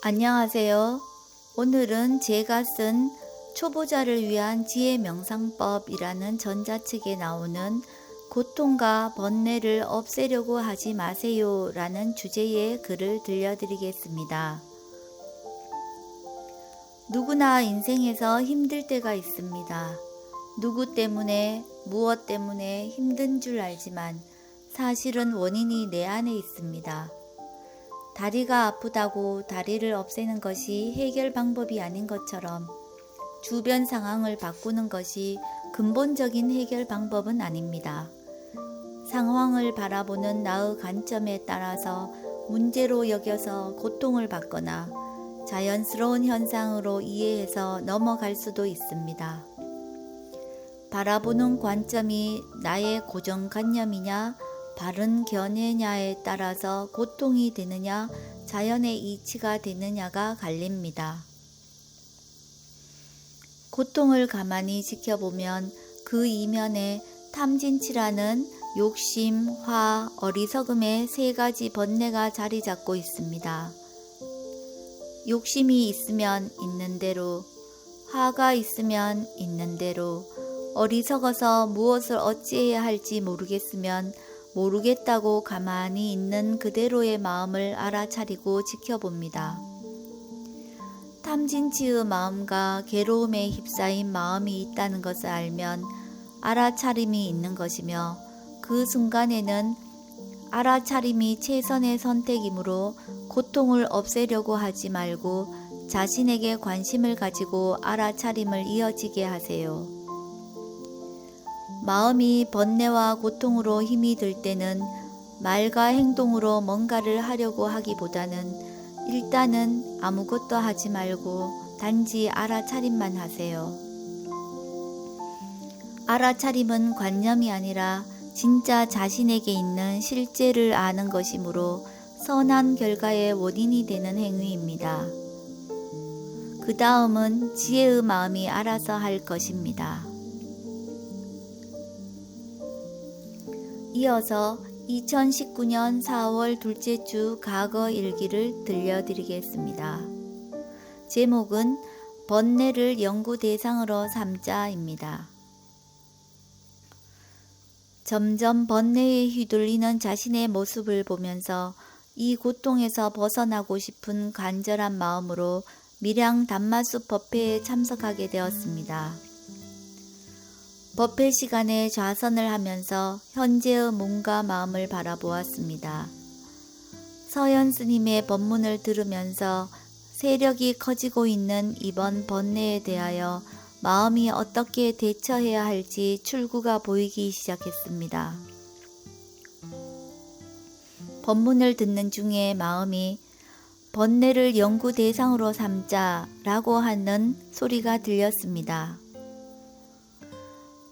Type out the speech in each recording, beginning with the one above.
안녕하세요. 오늘은 제가 쓴 초보자를 위한 지혜 명상법이라는 전자책에 나오는 고통과 번뇌를 없애려고 하지 마세요 라는 주제의 글을 들려드리겠습니다. 누구나 인생에서 힘들 때가 있습니다. 누구 때문에, 무엇 때문에 힘든 줄 알지만 사실은 원인이 내 안에 있습니다. 다리가 아프다고 다리를 없애는 것이 해결 방법이 아닌 것처럼 주변 상황을 바꾸는 것이 근본적인 해결 방법은 아닙니다. 상황을 바라보는 나의 관점에 따라서 문제로 여겨서 고통을 받거나 자연스러운 현상으로 이해해서 넘어갈 수도 있습니다. 바라보는 관점이 나의 고정관념이냐 바른 견해냐에 따라서 고통이 되느냐 자연의 이치가 되느냐가 갈립니다. 고통을 가만히 지켜보면 그 이면에 탐진치라는 욕심, 화, 어리석음의 세 가지 번뇌가 자리 잡고 있습니다. 욕심이 있으면 있는 대로, 화가 있으면 있는 대로, 어리석어서 무엇을 어찌해야 할지 모르겠으면 모르겠다고 가만히 있는 그대로의 마음을 알아차리고 지켜봅니다. 탐진치의 마음과 괴로움에 휩싸인 마음이 있다는 것을 알면 알아차림이 있는 것이며 그 순간에는 알아차림이 최선의 선택이므로 고통을 없애려고 하지 말고 자신에게 관심을 가지고 알아차림을 이어지게 하세요. 마음이 번뇌와 고통으로 힘이 들 때는 말과 행동으로 뭔가를 하려고 하기보다는 일단은 아무것도 하지 말고 단지 알아차림만 하세요. 알아차림은 관념이 아니라 진짜 자신에게 있는 실제를 아는 것이므로 선한 결과의 원인이 되는 행위입니다. 그 다음은 지혜의 마음이 알아서 할 것입니다. 이어서 2019년 4월 둘째 주 과거 일기를 들려드리겠습니다. 제목은 번뇌를 연구 대상으로 삼자입니다. 점점 번뇌에 휘둘리는 자신의 모습을 보면서 이 고통에서 벗어나고 싶은 간절한 마음으로 밀양 단마수 법회에 참석하게 되었습니다. 법회 시간에 좌선을 하면서 현재의 몸과 마음을 바라보았습니다. 서현 스님의 법문을 들으면서 세력이 커지고 있는 이번 번뇌에 대하여 마음이 어떻게 대처해야 할지 출구가 보이기 시작했습니다. 법문을 듣는 중에 마음이 번뇌를 연구 대상으로 삼자라고 하는 소리가 들렸습니다.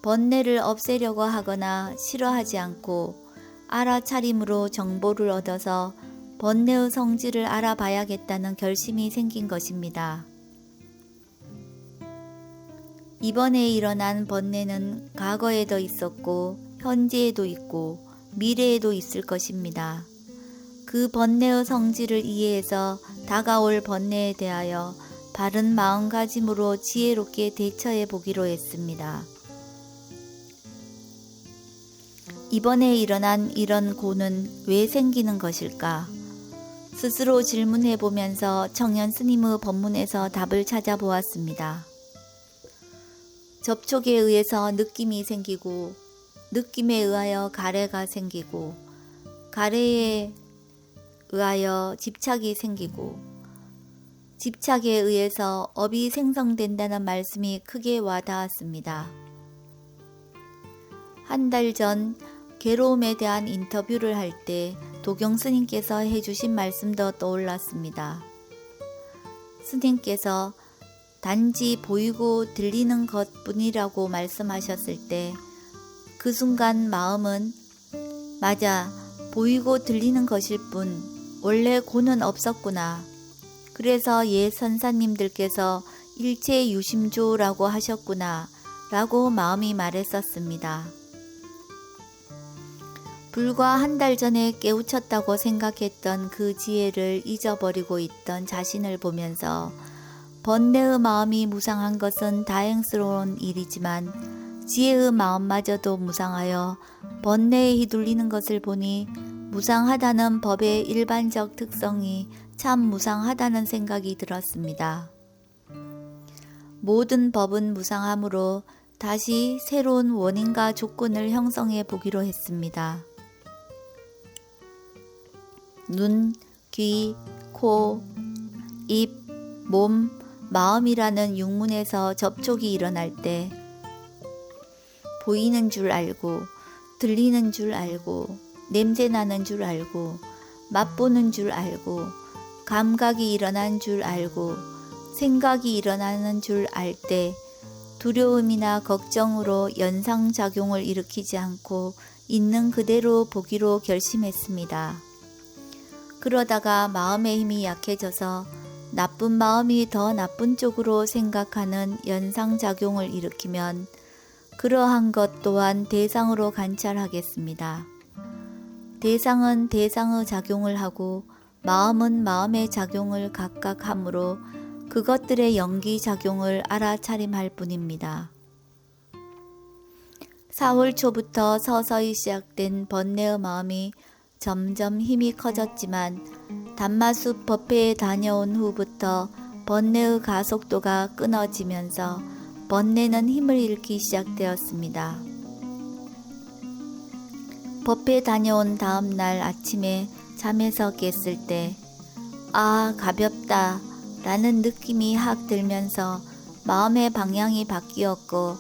번뇌를 없애려고 하거나 싫어하지 않고 알아차림으로 정보를 얻어서 번뇌의 성질을 알아봐야겠다는 결심이 생긴 것입니다. 이번에 일어난 번뇌는 과거에도 있었고 현재에도 있고 미래에도 있을 것입니다. 그 번뇌의 성질을 이해해서 다가올 번뇌에 대하여 바른 마음가짐으로 지혜롭게 대처해 보기로 했습니다. 이번에 일어난 이런 고는 왜 생기는 것일까? 스스로 질문해 보면서 청년 스님의 법문에서 답을 찾아보았습니다. 접촉에 의해서 느낌이 생기고 느낌에 의하여 가래가 생기고 가래에 의하여 집착이 생기고 집착에 의해서 업이 생성된다는 말씀이 크게 와닿았습니다. 한 달 전 괴로움에 대한 인터뷰를 할 때 도경 스님께서 해주신 말씀도 떠올랐습니다. 스님께서 단지 보이고 들리는 것뿐이라고 말씀하셨을 때 그 순간 마음은 맞아, 보이고 들리는 것일 뿐 원래 고는 없었구나. 그래서 옛 선사님들께서 일체 유심조라고 하셨구나 라고 마음이 말했었습니다. 불과 한 달 전에 깨우쳤다고 생각했던 그 지혜를 잊어버리고 있던 자신을 보면서 번뇌의 마음이 무상한 것은 다행스러운 일이지만 지혜의 마음마저도 무상하여 번뇌에 휘둘리는 것을 보니 무상하다는 법의 일반적 특성이 참 무상하다는 생각이 들었습니다. 모든 법은 무상하므로 다시 새로운 원인과 조건을 형성해 보기로 했습니다. 눈, 귀, 코, 입, 몸, 마음이라는 육문에서 접촉이 일어날 때 보이는 줄 알고, 들리는 줄 알고, 냄새 나는 줄 알고, 맛보는 줄 알고, 감각이 일어난 줄 알고, 생각이 일어나는 줄 알 때 두려움이나 걱정으로 연상작용을 일으키지 않고 있는 그대로 보기로 결심했습니다. 그러다가 마음의 힘이 약해져서 나쁜 마음이 더 나쁜 쪽으로 생각하는 연상작용을 일으키면 그러한 것 또한 대상으로 관찰하겠습니다. 대상은 대상의 작용을 하고 마음은 마음의 작용을 각각 하므로 그것들의 연기작용을 알아차림할 뿐입니다. 4월 초부터 서서히 시작된 번뇌의 마음이 점점 힘이 커졌지만 단마숲 법회에 다녀온 후부터 번뇌의 가속도가 끊어지면서 번뇌는 힘을 잃기 시작되었습니다. 법회에 다녀온 다음 날 아침에 잠에서 깼을 때 아, 가볍다 라는 느낌이 확 들면서 마음의 방향이 바뀌었고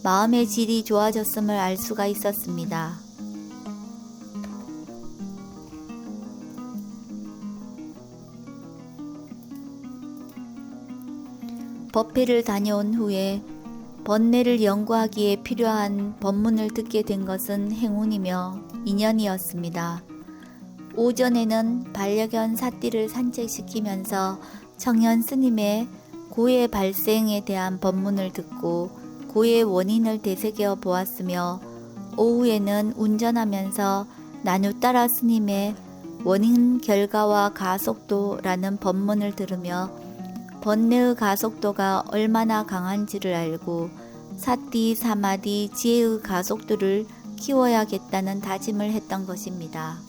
마음의 질이 좋아졌음을 알 수가 있었습니다. 법회를 다녀온 후에 번뇌를 연구하기에 필요한 법문을 듣게 된 것은 행운이며 인연이었습니다. 오전에는 반려견 사띠를 산책시키면서 청현 스님의 고의 발생에 대한 법문을 듣고 고의 원인을 되새겨 보았으며 오후에는 운전하면서 나누따라 스님의 원인 결과와 가속도라는 법문을 들으며 번뇌의 가속도가 얼마나 강한지를 알고 사띠, 사마디, 지혜의 가속도를 키워야겠다는 다짐을 했던 것입니다.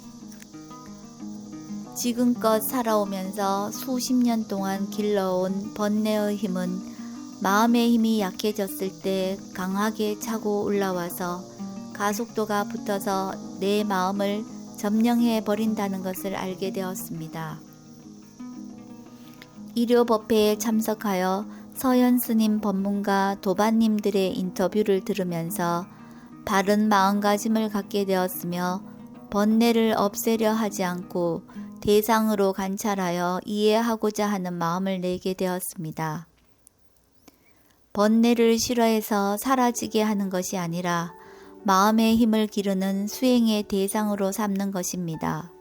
지금껏 살아오면서 수십 년 동안 길러온 번뇌의 힘은 마음의 힘이 약해졌을 때 강하게 차고 올라와서 가속도가 붙어서 내 마음을 점령해 버린다는 것을 알게 되었습니다. 일요법회에 참석하여 서현 스님 법문가 도반님들의 인터뷰를 들으면서 바른 마음가짐을 갖게 되었으며 번뇌를 없애려 하지 않고 대상으로 관찰하여 이해하고자 하는 마음을 내게 되었습니다. 번뇌를 싫어해서 사라지게 하는 것이 아니라 마음의 힘을 기르는 수행의 대상으로 삼는 것입니다.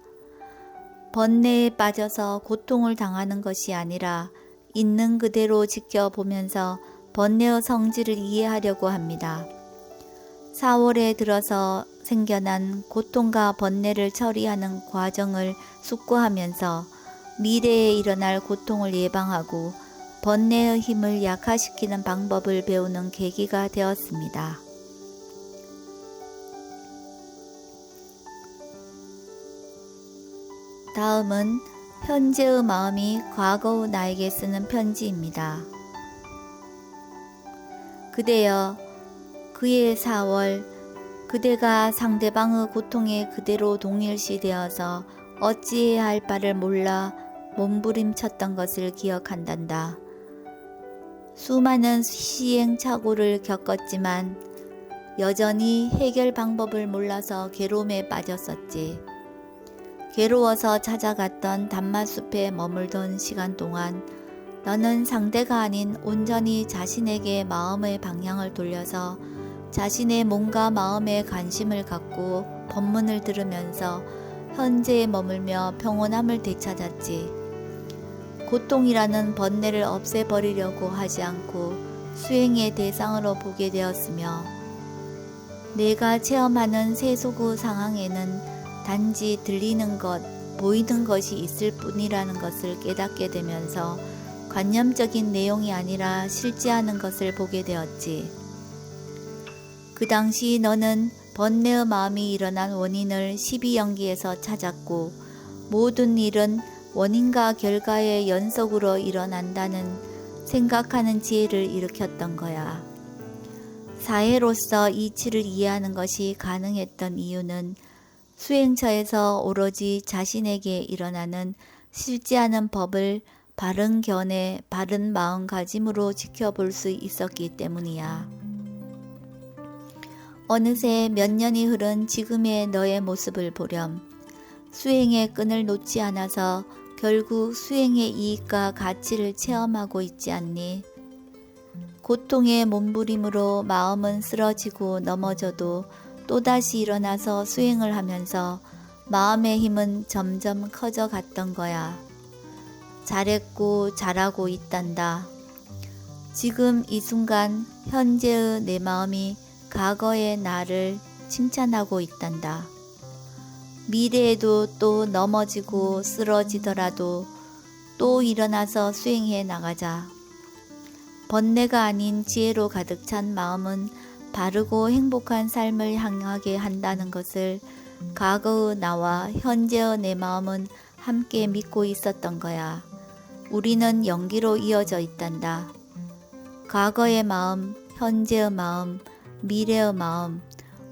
번뇌에 빠져서 고통을 당하는 것이 아니라 있는 그대로 지켜보면서 번뇌의 성질을 이해하려고 합니다. 4월에 들어서 생겨난 고통과 번뇌를 처리하는 과정을 숙고하면서 미래에 일어날 고통을 예방하고 번뇌의 힘을 약화시키는 방법을 배우는 계기가 되었습니다. 다음은 현재의 마음이 과거의 나에게 쓰는 편지입니다. 그대여, 그의 4월, 그대가 상대방의 고통에 그대로 동일시되어서 어찌해야 할 바를 몰라 몸부림쳤던 것을 기억한단다. 수많은 시행착오를 겪었지만 여전히 해결 방법을 몰라서 괴로움에 빠졌었지. 괴로워서 찾아갔던 단마숲에 머물던 시간 동안 너는 상대가 아닌 온전히 자신에게 마음의 방향을 돌려서 자신의 몸과 마음에 관심을 갖고 법문을 들으면서 현재에 머물며 평온함을 되찾았지. 고통이라는 번뇌를 없애버리려고 하지 않고 수행의 대상으로 보게 되었으며 내가 체험하는 세속의 상황에는 단지 들리는 것, 보이는 것이 있을 뿐이라는 것을 깨닫게 되면서 관념적인 내용이 아니라 실제하는 것을 보게 되었지. 그 당시 너는 번뇌의 마음이 일어난 원인을 십이연기에서 찾았고 모든 일은 원인과 결과의 연속으로 일어난다는 생각하는 지혜를 일으켰던 거야. 사회로서 이치를 이해하는 것이 가능했던 이유는 수행처에서 오로지 자신에게 일어나는 실제하는 법을 바른 견해, 바른 마음가짐으로 지켜볼 수 있었기 때문이야. 어느새 몇 년이 흐른 지금의 너의 모습을 보렴. 수행의 끈을 놓지 않아서 결국 수행의 이익과 가치를 체험하고 있지 않니? 고통의 몸부림으로 마음은 쓰러지고 넘어져도 또다시 일어나서 수행을 하면서 마음의 힘은 점점 커져 갔던 거야. 잘했고 잘하고 있단다. 지금 이 순간 현재의 내 마음이 과거의 나를 칭찬하고 있단다. 미래에도 또 넘어지고 쓰러지더라도 또 일어나서 수행해 나가자. 번뇌가 아닌 지혜로 가득 찬 마음은 바르고 행복한 삶을 향하게 한다는 것을 과거의 나와 현재의 내 마음은 함께 믿고 있었던 거야. 우리는 연기로 이어져 있단다. 과거의 마음, 현재의 마음, 미래의 마음,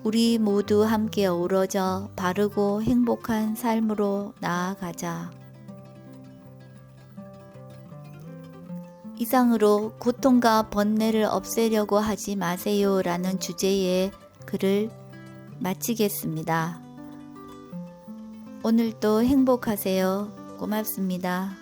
우리 모두 함께 어우러져 바르고 행복한 삶으로 나아가자. 이상으로 고통과 번뇌를 없애려고 하지 마세요 라는 주제의 글을 마치겠습니다. 오늘도 행복하세요. 고맙습니다.